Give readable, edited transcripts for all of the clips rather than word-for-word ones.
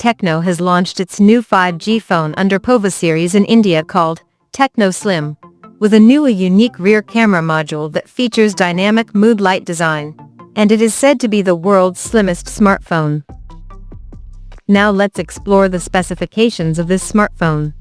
Tecno has launched its new 5G phone under Pova series in India called Tecno Slim, with a new unique rear camera module that features dynamic mood light design, and it is said to be the world's slimmest smartphone. Now let's explore the specifications of this smartphone.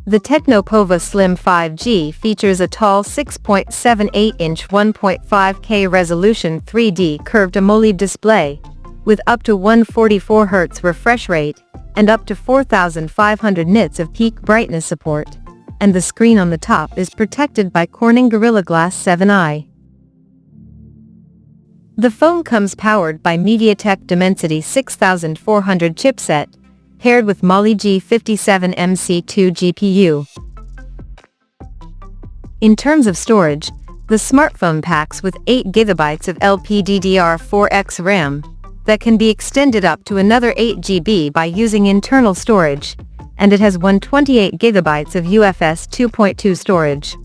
The Tecno Pova Slim 5G features a tall 6.78-inch 1.5K resolution 3D curved AMOLED display, with up to 144 Hz refresh rate, and up to 4,500 nits of peak brightness support, and the screen on the top is protected by Corning Gorilla Glass 7i. The phone comes powered by MediaTek Dimensity 6400 chipset, paired with Mali G57MC2 GPU. In terms of storage, the smartphone packs with 8GB of LPDDR4X RAM that can be extended up to another 8GB by using internal storage, and it has 128GB of UFS 2.2 storage.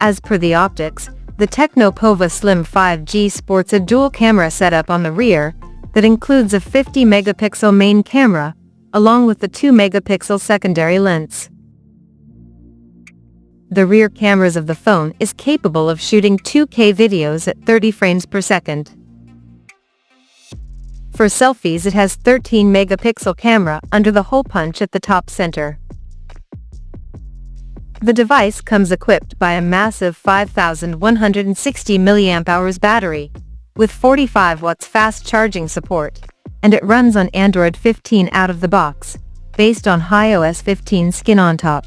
As per the optics, the Tecno Pova Slim 5G sports a dual camera setup on the rear that includes a 50-megapixel main camera, along with the 2-megapixel secondary lens. The rear cameras of the phone is capable of shooting 2K videos at 30 frames per second. For selfies, it has 13-megapixel camera under the hole punch at the top center. The device comes equipped by a massive 5160 mAh battery, with 45 watts fast charging support, and it runs on Android 15 out of the box, based on iOS 15 skin on top.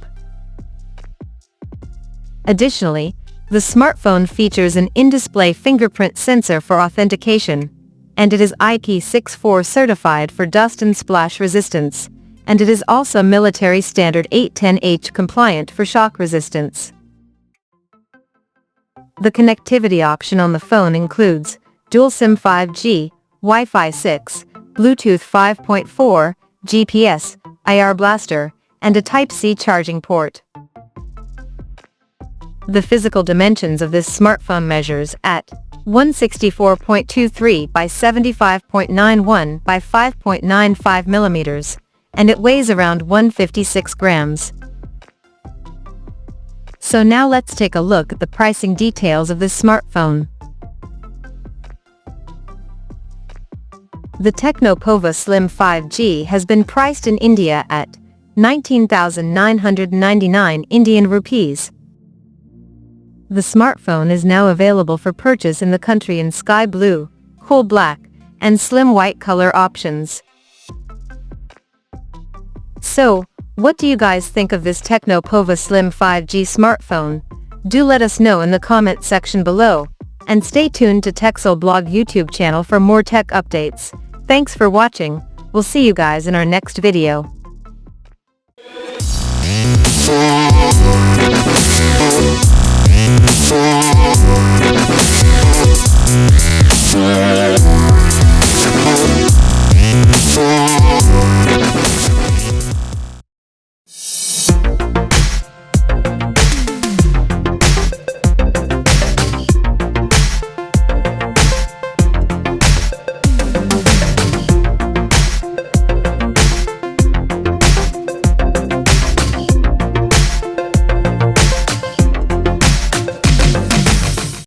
Additionally, the smartphone features an in-display fingerprint sensor for authentication, and it is IP64 certified for dust and splash resistance, and it is also military standard 810H compliant for shock resistance. The connectivity option on the phone includes Dual SIM 5G, Wi-Fi 6, Bluetooth 5.4, GPS, IR blaster, and a Type-C charging port. The physical dimensions of this smartphone measures at 164.23 by 75.91 by 5.95 millimeters, and it weighs around 156 grams. So now let's take a look at the pricing details of this smartphone. The Tecno Pova Slim 5G has been priced in India at 19,999 Indian rupees. The smartphone is now available for purchase in the country in sky blue, coal black, and slim white color options. So, what do you guys think of this Tecno Pova Slim 5G smartphone? Do let us know in the comment section below, and stay tuned to TechSole Blog YouTube channel for more tech updates. Thanks for watching. We'll see you guys in our next video.